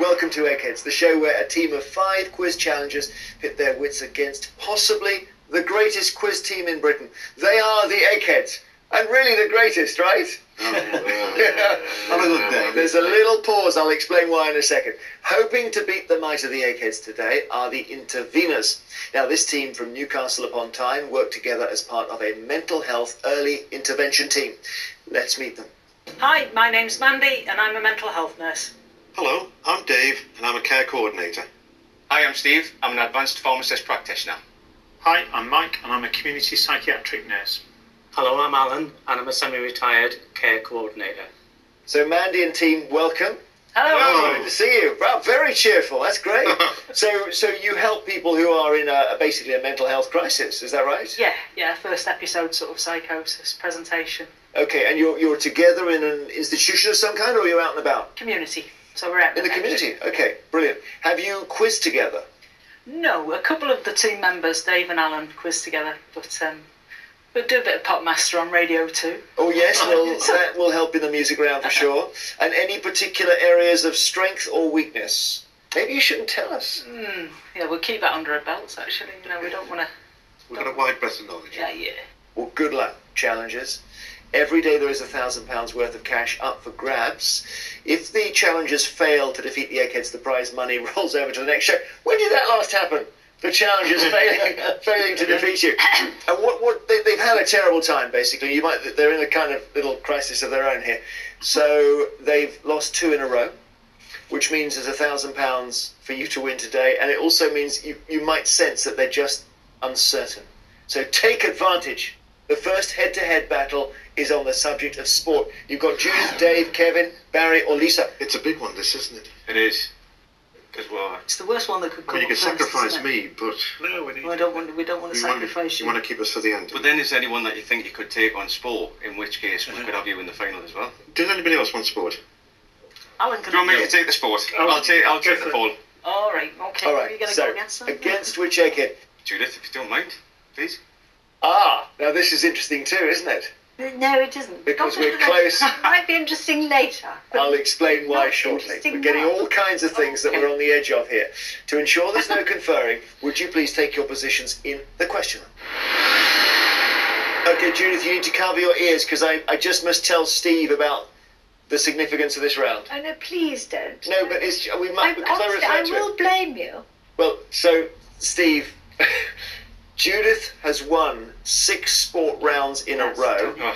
Welcome to Eggheads, the show where a team of 5 quiz challengers pit their wits against possibly the greatest quiz team in Britain. They are the Eggheads, and really the greatest, right? Have a good day. There's a little pause, I'll explain why in a second. Hoping to beat the might of the Eggheads today are the Interveners. Now, this team from Newcastle upon Tyne work together as part of a mental health early intervention team. Let's meet them. Hi, my name's Mandy and I'm a mental health nurse. Hello, I'm Dave and I'm a care coordinator. Hi, I'm Steve. I'm an advanced pharmacist practitioner. Hi, I'm Mike and I'm a community psychiatric nurse. Hello, I'm Alan and I'm a semi-retired care coordinator. So Mandy and team, welcome. Hello. Good to see you. Wow, very cheerful. That's great. So you help people who are in basically a mental health crisis. Is that right? Yeah, first episode sort of psychosis presentation. Okay, and you're together in an institution of some kind, or you're out and about? Community. So we're out In the community. Okay, brilliant. Have you quizzed together? No, a couple of the team members, Dave and Alan, quiz together, but we'll do a bit of Pop Master on radio too. Oh yes, well that will help in the music round for sure. And any particular areas of strength or weakness? Maybe you shouldn't tell us. Yeah, we'll keep that under our belts actually. You know, we don't want to. We've got a wide breadth of knowledge. Yeah. Well, good luck, challengers. Every day there is £1,000 worth of cash up for grabs. If the challengers fail to defeat the Eggheads, the prize money rolls over to the next show. When did that last happen? The challengers failing to defeat you. And they've had a terrible time, basically. They're in a kind of little crisis of their own here. So they've lost 2 in a row, which means there's £1,000 for you to win today. And it also means you might sense that they're just uncertain. So take advantage. The first head-to-head battle is on the subject of sport. You've got Judith, Dave, Kevin, Barry or Lisa. It's a big one, this, isn't it? It is. Because It's the worst one that could come. Well, you can up first, sacrifice isn't it? me, but No, We don't want to sacrifice you you. want to keep us for the end. But then is there anyone that you think you could take on sport, in which case we could have you in the final as well? Does anybody else want sport? Alan, Do you want me to take the sport? I'll take the fall. All right, okay. All Are right, you going to so go against them? against which Egghead? Judith, if you don't mind, please. Now this is interesting too, isn't it? No, it isn't. Because we're close. Might be interesting later. I'll explain why Not shortly. interesting We're getting now. all kinds of things that we're on the edge of here. To ensure there's no conferring, would you please take your positions in the question room? Okay, Judith, you need to cover your ears because I just must tell Steve about the significance of this round. Oh no, please don't. No, but we might because I Honestly, refer I to will it. blame you. Well, so Steve, Judith has won 6 sport rounds in a row. Oh,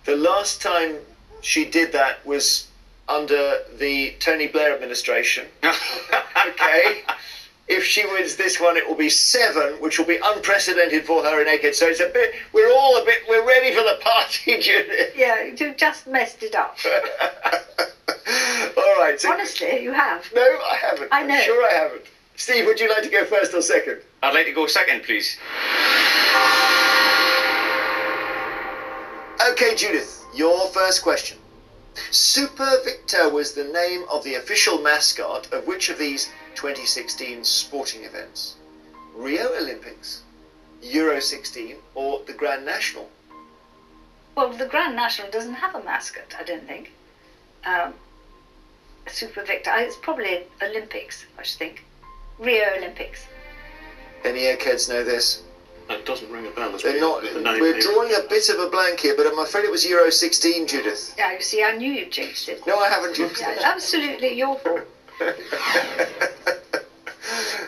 The last time she did that was under the Tony Blair administration. Okay. If she wins this one, it will be 7, which will be unprecedented for her in Egghead. So it's we're ready for the party, Judith. Yeah, you just messed it up. All right. So, Honestly, you have. no, I haven't. I know. I'm sure I haven't. Steve, would you like to go first or second? I'd like to go second, please. Okay, Judith, your first question. Super Victor was the name of the official mascot of which of these 2016 sporting events? Rio Olympics, Euro 16, or the Grand National? Well, the Grand National doesn't have a mascot, I don't think. Super Victor. It's probably Olympics, I should think. Rio Olympics. Any Eggheads know this? That doesn't ring a bell. As They're not. the name We're is. drawing a bit of a blank here, but I'm afraid it was Euro 16, Judith. Yeah, you see, I knew you jinxed it. No, I haven't, Judith. Yeah, absolutely your fault.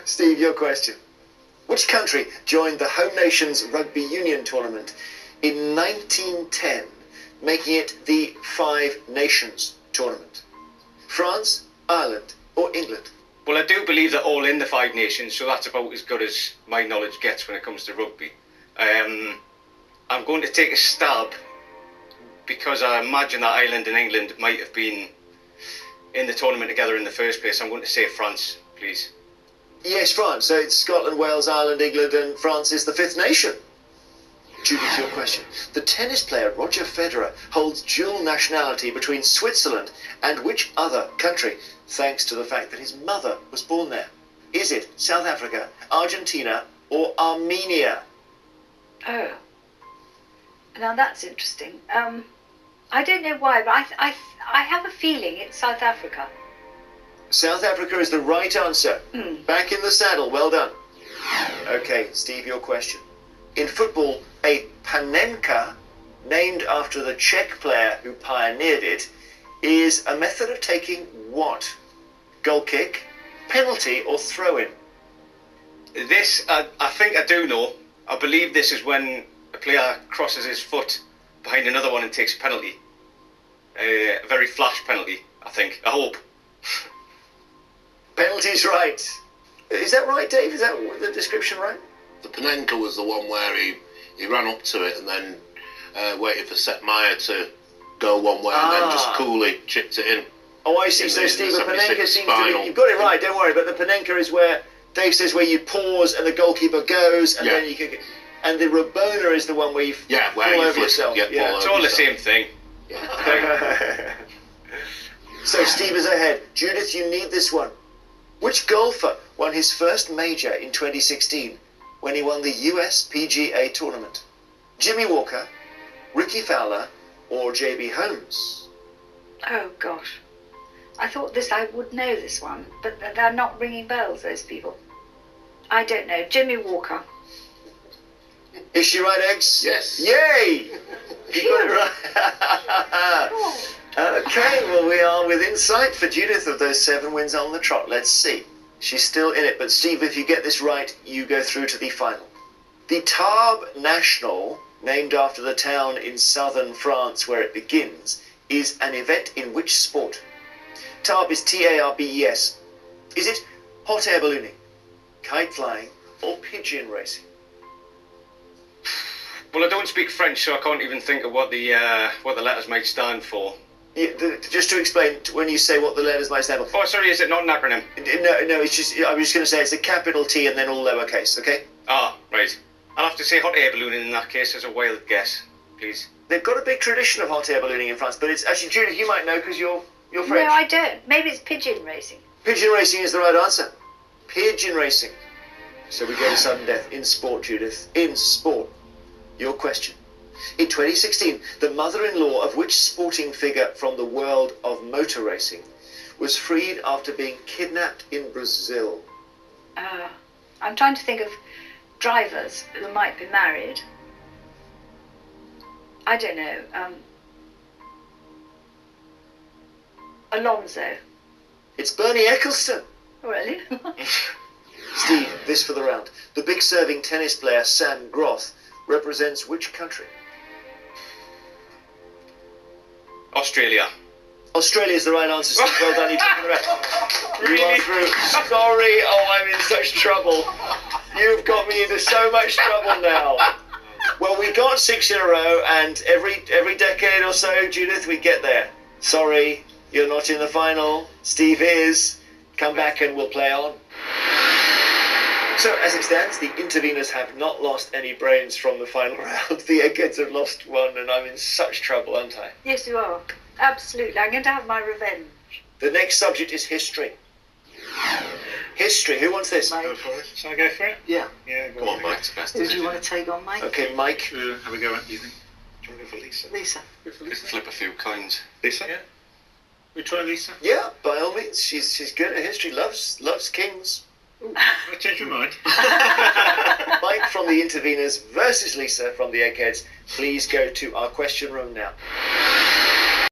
Steve, your question. Which country joined the Home Nations Rugby Union tournament in 1910, making it the 5 Nations tournament? France, Ireland, or England? Well, I do believe they're all in the 5 Nations, so that's about as good as my knowledge gets when it comes to rugby. I'm going to take a stab because I imagine that Ireland and England might have been in the tournament together in the first place. I'm going to say France, please. Yes, France. So it's Scotland, Wales, Ireland, England, and France is the 5th nation. Judith, your question. The tennis player Roger Federer holds dual nationality between Switzerland and which other country, thanks to the fact that his mother was born there? Is it South Africa, Argentina, or Armenia? Oh. Now that's interesting. I don't know why, but I have a feeling it's South Africa. South Africa is the right answer. Back in the saddle. Well done. Okay, Steve, your question. In football, a panenka, named after the Czech player who pioneered it, is a method of taking what? Goal kick, penalty, or throw-in? This, I think I do know. I believe this is when a player crosses his foot behind another one and takes a penalty. A very flash penalty, I think. I hope. Penalty's right. Is that right, Dave? Is that the description right? The Panenka was the one where he ran up to it and then waited for Sepp Maier to go one way and then just coolly chipped it in. Oh, I see. So, Steve, the Panenka seems to be... You've got it right, don't worry. But the Panenka is where, Dave says, where you pause and the goalkeeper goes and then you kick it. And the Rabona is the one where you fall over yourself. It's all the same thing. So, Steve is ahead. Judith, you need this one. Which golfer won his first major in 2016 when he won the US PGA tournament? Jimmy Walker, Ricky Fowler, or JB Holmes? Oh, gosh. I thought I would know this one, but they're not ringing bells, those people. I don't know. Jimmy Walker. Is she right, Eggs? Yes. Yay! You got it right. Okay, well, we are within sight for Judith of those 7 wins on the trot. Let's see. She's still in it, but Steve, if you get this right, you go through to the final. The Tarbes National, named after the town in southern France where it begins, is an event in which sport? Tarbes is T-A-R-B-E-S. Is it hot air ballooning, kite flying, or pigeon racing? Well, I don't speak French, so I can't even think of what the letters might stand for. Yeah, just to explain, when you say what the letters might stand for. Oh, sorry, is it not an acronym? No, it's just, I'm just going to say it's a capital T and then all lowercase, okay? Ah, right. I'll have to say hot air ballooning in that case as a wild guess, please. They've got a big tradition of hot air ballooning in France, but it's actually, Judith, you might know because you're French. No, I don't. Maybe it's pigeon racing. Pigeon racing is the right answer. Pigeon racing. So we go to sudden death in sport, Judith. In sport. Your question. In 2016, the mother-in-law of which sporting figure from the world of motor racing was freed after being kidnapped in Brazil? I'm trying to think of drivers who might be married. I don't know. Alonso. It's Bernie Ecclestone. Oh, really? Steve, this for the round. The big serving tennis player Sam Groth represents which country? Australia. Australia is the right answer, Steve. Well done, you've taken the rest. You are through. Sorry, I'm in such trouble. You've got me into so much trouble now. Well, we got 6 in a row, and every decade or so, Judith, we get there. Sorry, you're not in the final. Steve is. Come back and we'll play on. So, as it stands, the interveners have not lost any brains from the final round. The Eggheads have lost one, and I'm in such trouble, aren't I? Yes, you are. Absolutely. I'm going to have my revenge. The next subject is history. History. Who wants this? Go for it. Shall I go for it? Yeah. Yeah, Come on, Mike. Who do you want to take on, Mike? Okay, Mike. Have a go at, do you think? Do you want to go for Lisa? Lisa. We can flip a few coins. Lisa? Yeah. We try Lisa? Yeah, by all means. She's good at history. Loves kings. I changed your mind. Mike from the interveners versus Lisa from the Eggheads. Please go to our question room now.